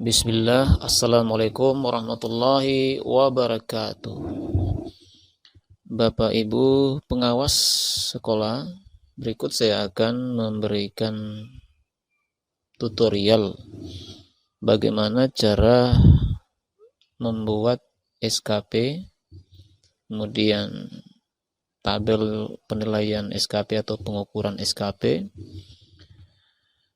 Bismillah, Assalamualaikum warahmatullahi wabarakatuh. Bapak Ibu pengawas sekolah, berikut saya akan memberikan tutorial bagaimana cara membuat SKP, kemudian tabel penilaian SKP atau pengukuran SKP.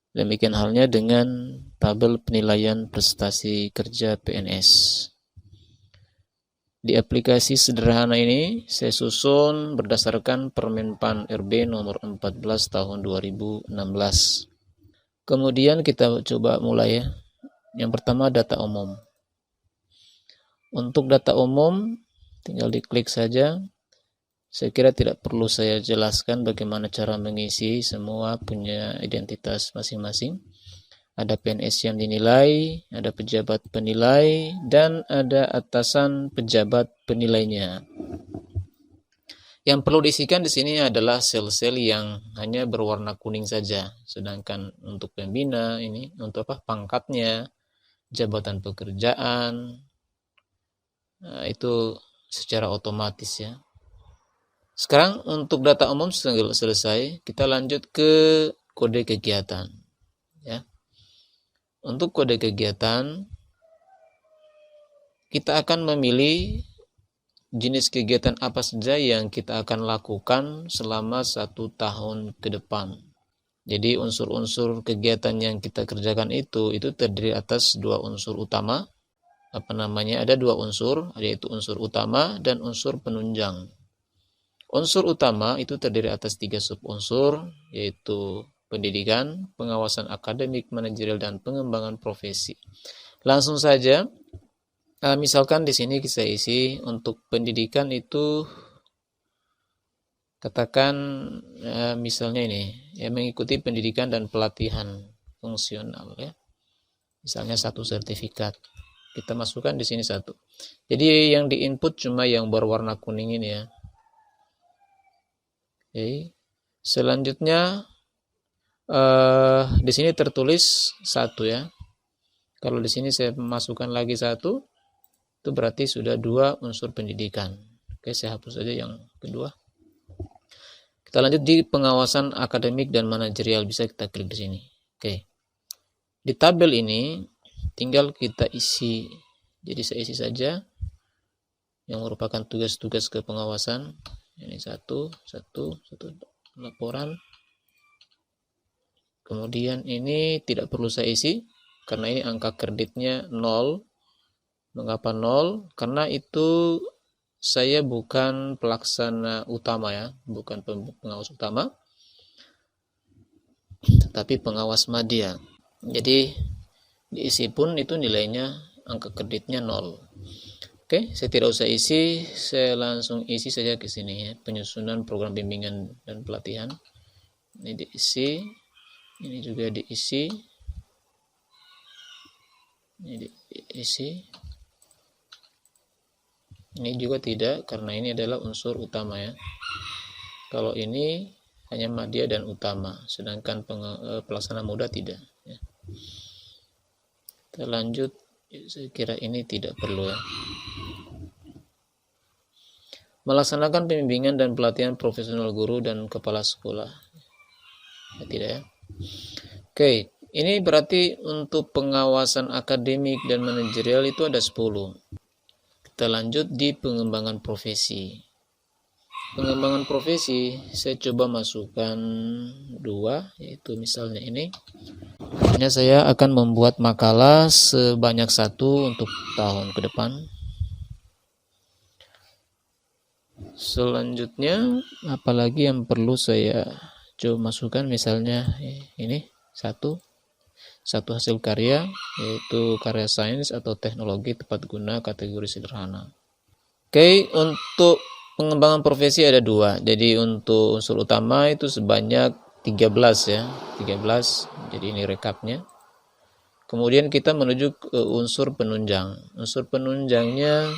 Demikian halnya dengan tabel penilaian prestasi kerja PNS. Di aplikasi sederhana ini saya susun berdasarkan Permenpan RB nomor 14 tahun 2016. Kemudian kita coba mulai ya. Yang pertama data umum. Untuk data umum tinggal diklik saja. Saya kira tidak perlu saya jelaskan bagaimana cara mengisi, semua punya identitas masing-masing. Ada PNS yang dinilai, ada pejabat penilai, dan ada atasan pejabat penilainya. Yang perlu diisikan di sini adalah sel-sel yang hanya berwarna kuning saja. Sedangkan untuk pembina ini untuk pangkatnya, jabatan pekerjaan, itu secara otomatis ya. Sekarang untuk data umum selesai, kita lanjut ke kode kegiatan ya. Untuk kode kegiatan kita akan memilih jenis kegiatan apa saja yang kita akan lakukan selama 1 tahun ke depan. Jadi unsur-unsur kegiatan yang kita kerjakan itu terdiri atas 2 unsur utama. Ada 2 unsur, yaitu unsur utama dan unsur penunjang. Unsur utama itu terdiri atas 3 subunsur, yaitu pendidikan, pengawasan akademik, manajerial, dan pengembangan profesi. Langsung saja, misalkan di sini kita isi untuk pendidikan itu, katakan misalnya ini, mengikuti pendidikan dan pelatihan fungsional ya. Misalnya 1 sertifikat. Kita masukkan di sini 1. Jadi yang diinput cuma yang berwarna kuning ini ya. Oke. Selanjutnya di sini tertulis 1 ya. Kalau di sini saya masukkan lagi 1, itu berarti sudah 2 unsur pendidikan. Oke, saya hapus saja yang kedua. Kita lanjut di pengawasan akademik dan manajerial, bisa kita klik di sini. Oke. Di tabel ini tinggal kita isi. Jadi saya isi saja yang merupakan tugas-tugas kepengawasan. Ini 1 laporan. Kemudian ini tidak perlu saya isi karena ini angka kreditnya 0. Mengapa 0? Karena itu saya bukan pelaksana utama ya, bukan pengawas utama, tetapi pengawas madya. Jadi diisi pun itu nilainya angka kreditnya 0. Oke, saya tidak usah isi, saya langsung isi saja ke sini ya, penyusunan program bimbingan dan pelatihan. Ini diisi, ini juga diisi, ini diisi, ini juga tidak karena ini adalah unsur utama ya. Kalau ini hanya madya dan utama, sedangkan pelaksana muda tidak ya. Kita lanjut, saya kira ini tidak perlu ya. Melaksanakan pembimbingan dan pelatihan profesional guru dan kepala sekolah. Ya, tidak ya. Oke, ini berarti untuk pengawasan akademik dan manajerial itu ada 10. Kita lanjut di pengembangan profesi. Pengembangan profesi saya coba masukkan 2, yaitu misalnya ini. Hanya saya akan membuat makalah sebanyak 1 untuk tahun ke depan. Selanjutnya apalagi yang perlu saya coba masukkan, misalnya ini 1 hasil karya, yaitu karya sains atau teknologi tepat guna kategori sederhana. Oke, untuk pengembangan profesi ada 2. Jadi untuk unsur utama itu sebanyak 13 ya, 13. Jadi ini rekapnya. Kemudian kita menuju ke unsur penunjang. Unsur penunjangnya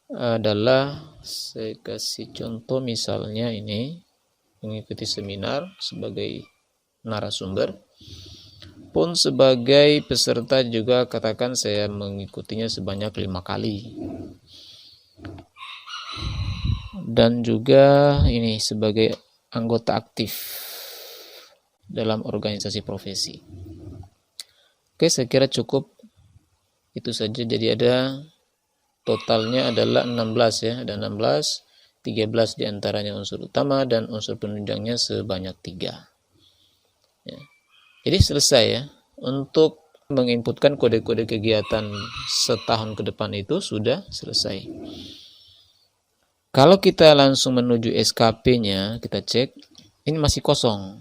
adalah, saya kasih contoh misalnya ini, mengikuti seminar sebagai narasumber. Pun sebagai peserta juga katakan saya mengikutinya sebanyak 5 kali. Dan juga ini sebagai anggota aktif dalam organisasi profesi. Oke, saya kira cukup itu saja. Jadi ada totalnya adalah 16 ya, ada 16, 13 diantaranya unsur utama dan unsur penunjangnya sebanyak 3 ya. Jadi selesai ya, untuk menginputkan kode-kode kegiatan setahun ke depan itu sudah selesai. Kalau kita langsung menuju SKP-nya, kita cek, ini masih kosong.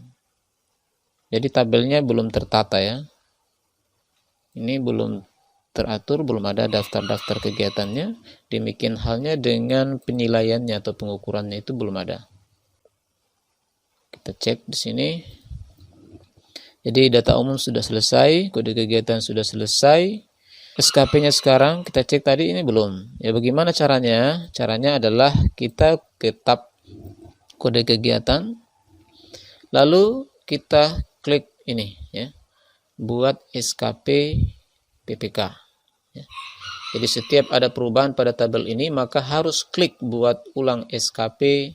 Jadi tabelnya belum tertata ya. Ini belum teratur, belum ada daftar-daftar kegiatannya. Demikian halnya dengan penilaiannya atau pengukurannya itu belum ada. Kita cek di sini. Jadi data umum sudah selesai, kode kegiatan sudah selesai. SKP-nya sekarang kita cek tadi ini belum. Ya bagaimana caranya? Caranya adalah kita ke tab kode kegiatan. Lalu kita klik ini ya. Buat SKP PPK. Ya. Jadi setiap ada perubahan pada tabel ini maka harus klik buat ulang SKP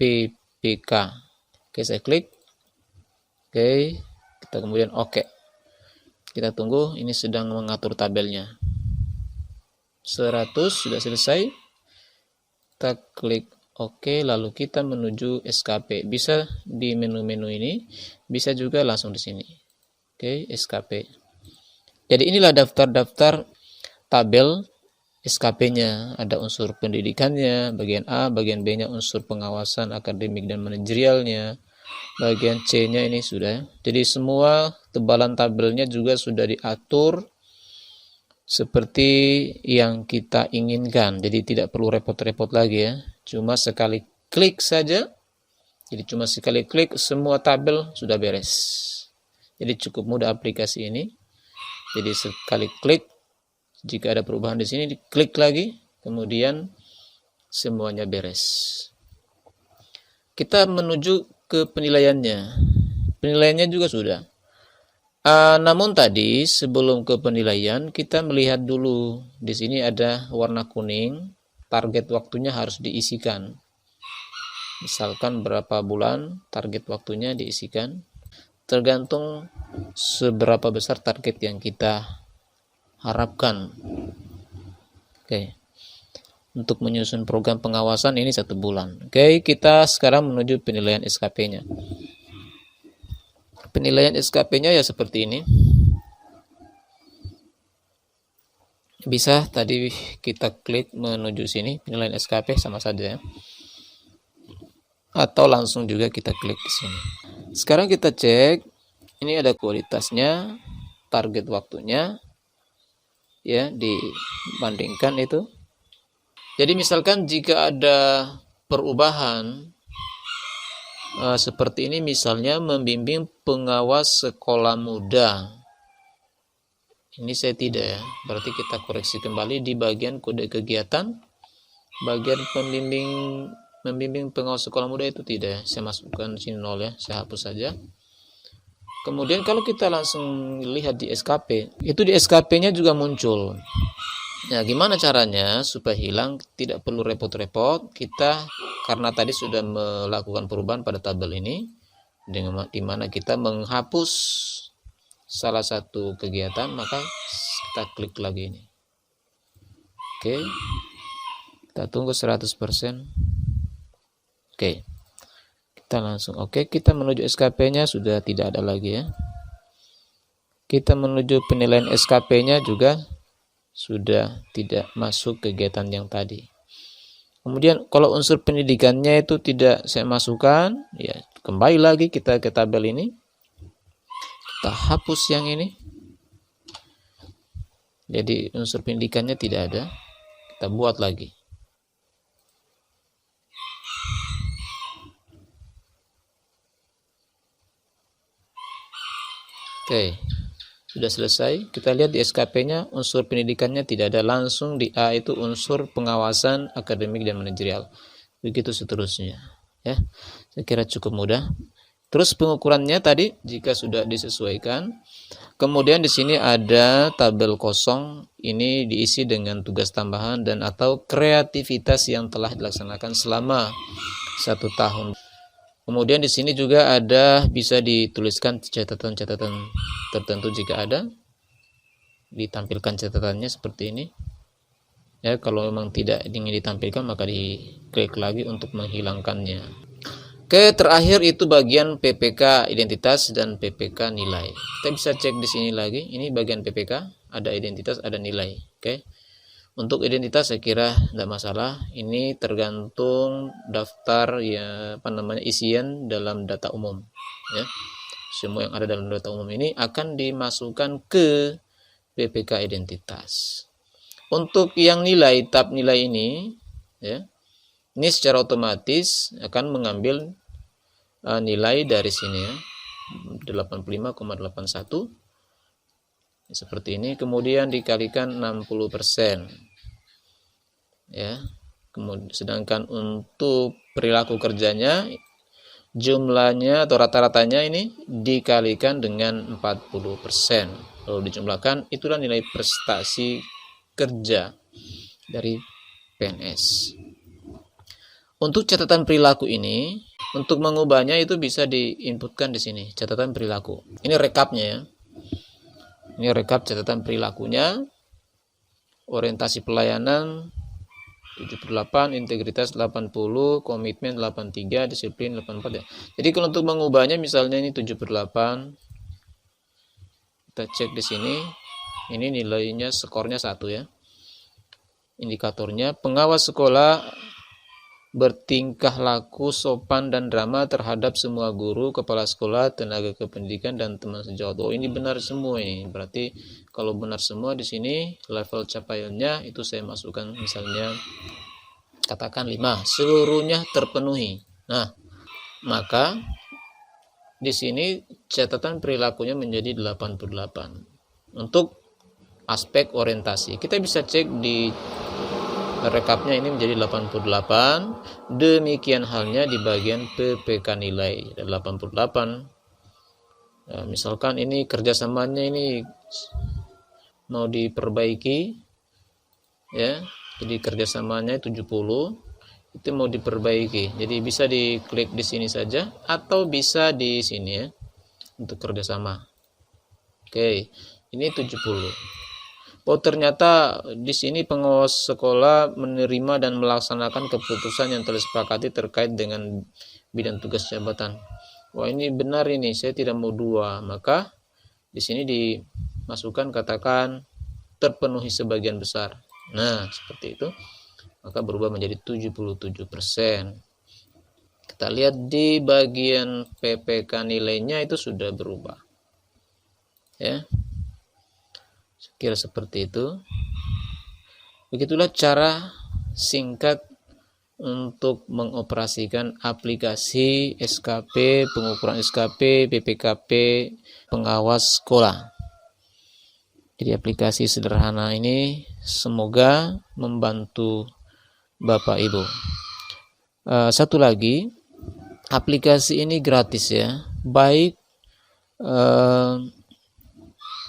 PPK. Oke, saya klik. Oke, kita kemudian oke. Kita tunggu, ini sedang mengatur tabelnya. 100 sudah selesai. Kita klik oke, lalu kita menuju SKP. Bisa di menu-menu ini, bisa juga langsung di sini. Oke, SKP. Jadi inilah daftar-daftar tabel SKP-nya. Ada unsur pendidikannya, bagian A, bagian B-nya unsur pengawasan akademik dan manajerialnya. Bagian C-nya ini sudah. Jadi semua tebalan tabelnya juga sudah diatur seperti yang kita inginkan. Jadi tidak perlu repot-repot lagi ya. Cuma sekali klik saja. Jadi cuma sekali klik semua tabel sudah beres. Jadi cukup mudah aplikasi ini. Jadi sekali klik, jika ada perubahan di sini diklik lagi, kemudian semuanya beres. Kita menuju ke penilaiannya. Penilaiannya juga sudah. Namun tadi sebelum ke penilaian kita melihat dulu di sini ada warna kuning, target waktunya harus diisikan. Misalkan berapa bulan target waktunya diisikan, tergantung seberapa besar target yang kita harapkan. Oke. Untuk menyusun program pengawasan ini 1 bulan. Oke, kita sekarang menuju penilaian SKP-nya. Penilaian SKP-nya ya seperti ini. Bisa tadi kita klik menuju sini, penilaian SKP sama saja ya. Atau langsung juga kita klik di sini. Sekarang kita cek, ini ada kualitasnya, target waktunya, ya dibandingkan itu. Jadi misalkan jika ada perubahan seperti ini, misalnya membimbing pengawas sekolah muda. Ini saya tidak ya, berarti kita koreksi kembali di bagian kode kegiatan. Bagian membimbing pengawas sekolah muda itu tidak ya, saya masukkan sini 0 ya, saya hapus saja. Kemudian kalau kita langsung lihat di SKP, itu di SKP-nya juga muncul. Nah, gimana caranya supaya hilang? Tidak perlu repot-repot. Kita karena tadi sudah melakukan perubahan pada tabel ini, di mana kita menghapus salah satu kegiatan, maka kita klik lagi ini. Oke. Kita tunggu 100%. Oke. Kita langsung oke, kita menuju SKP-nya sudah tidak ada lagi ya. Kita menuju penilaian SKP-nya juga sudah tidak masuk kegiatan yang tadi. Kemudian kalau unsur pendidikannya itu tidak saya masukkan, ya kembali lagi kita ke tabel ini. Kita hapus yang ini. Jadi unsur pendidikannya tidak ada. Kita buat lagi. Oke. Sudah selesai. Kita lihat di SKP-nya unsur pendidikannya tidak ada, langsung di A itu unsur pengawasan akademik dan manajerial. Begitu seterusnya. Ya, saya kira cukup mudah. Terus pengukurannya tadi jika sudah disesuaikan, kemudian di sini ada tabel kosong, ini diisi dengan tugas tambahan dan atau kreativitas yang telah dilaksanakan selama 1 tahun. Kemudian di sini juga ada bisa dituliskan catatan-catatan tertentu jika ada, ditampilkan catatannya seperti ini. Ya, kalau memang tidak ingin ditampilkan maka diklik lagi untuk menghilangkannya. Oke, terakhir itu bagian PPK identitas dan PPK nilai. Kita bisa cek di sini lagi. Ini bagian PPK, ada identitas, ada nilai. Oke. Untuk identitas saya kira tidak masalah. Ini tergantung daftar ya isian dalam data umum. Ya. Semua yang ada dalam data umum ini akan dimasukkan ke PPK identitas. Untuk yang nilai, tab nilai ini, ya, ini secara otomatis akan mengambil nilai dari sini ya, 85,81 seperti ini, kemudian dikalikan 60%. Ya, kemudian sedangkan untuk perilaku kerjanya jumlahnya atau rata-ratanya ini dikalikan dengan 40%. Lalu dijumlahkan, itulah nilai prestasi kerja dari PNS. Untuk catatan perilaku ini, untuk mengubahnya itu bisa diinputkan di sini, catatan perilaku. Ini rekapnya ya. Ini rekap catatan perilakunya. Orientasi pelayanan 78, integritas 80, komitmen 83, disiplin 84 ya. Jadi kalau untuk mengubahnya misalnya ini 78. Kita cek di sini. Ini nilainya, skornya 1 ya. Indikatornya pengawas sekolah bertingkah laku sopan dan ramah terhadap semua guru, kepala sekolah, tenaga kependidikan dan teman sejawat. Oh, ini benar semua ini. Berarti kalau benar semua di sini level capaiannya itu saya masukkan misalnya katakan 5, seluruhnya terpenuhi. Nah, maka di sini catatan perilakunya menjadi 88. Untuk aspek orientasi, kita bisa cek di rekapnya ini menjadi 88. Demikian halnya di bagian PPK nilai 88. Nah, misalkan ini kerjasamanya ini mau diperbaiki ya, jadi kerjasamanya 70 itu mau diperbaiki, jadi bisa diklik di sini saja atau bisa di sini ya untuk kerjasama. Oke, ini 70. Oh, ternyata di sini pengawas sekolah menerima dan melaksanakan keputusan yang telah disepakati terkait dengan bidang tugas jabatan. Wah, ini benar ini, saya tidak mau 2. Maka di sini dimasukkan katakan terpenuhi sebagian besar. Nah, seperti itu. Maka berubah menjadi 77%. Kita lihat di bagian PPK nilainya itu sudah berubah. Ya. Kira seperti itu. Begitulah cara singkat untuk mengoperasikan aplikasi SKP, pengukuran SKP, PPKP, pengawas sekolah. Jadi aplikasi sederhana ini semoga membantu Bapak Ibu. Satu lagi, aplikasi ini gratis ya. Baik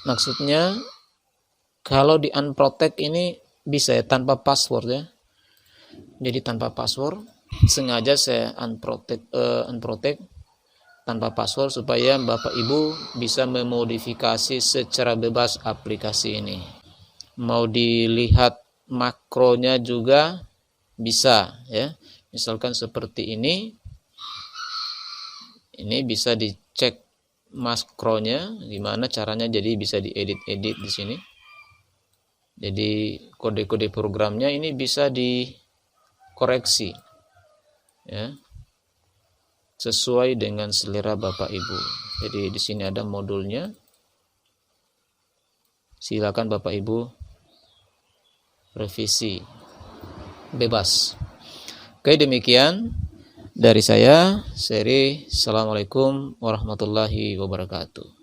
maksudnya kalau di unprotect ini bisa ya tanpa password ya. Jadi tanpa password, sengaja saya unprotect tanpa password supaya Bapak Ibu bisa memodifikasi secara bebas aplikasi ini. Mau dilihat makronya juga bisa ya. Misalkan seperti ini. Ini bisa dicek makronya gimana caranya, jadi bisa diedit-edit di sini. Jadi kode-kode programnya ini bisa dikoreksi ya, sesuai dengan selera Bapak Ibu. Jadi di sini ada modulnya. Silakan Bapak Ibu revisi bebas. Oke, demikian dari saya, Seri. Assalamualaikum warahmatullahi wabarakatuh.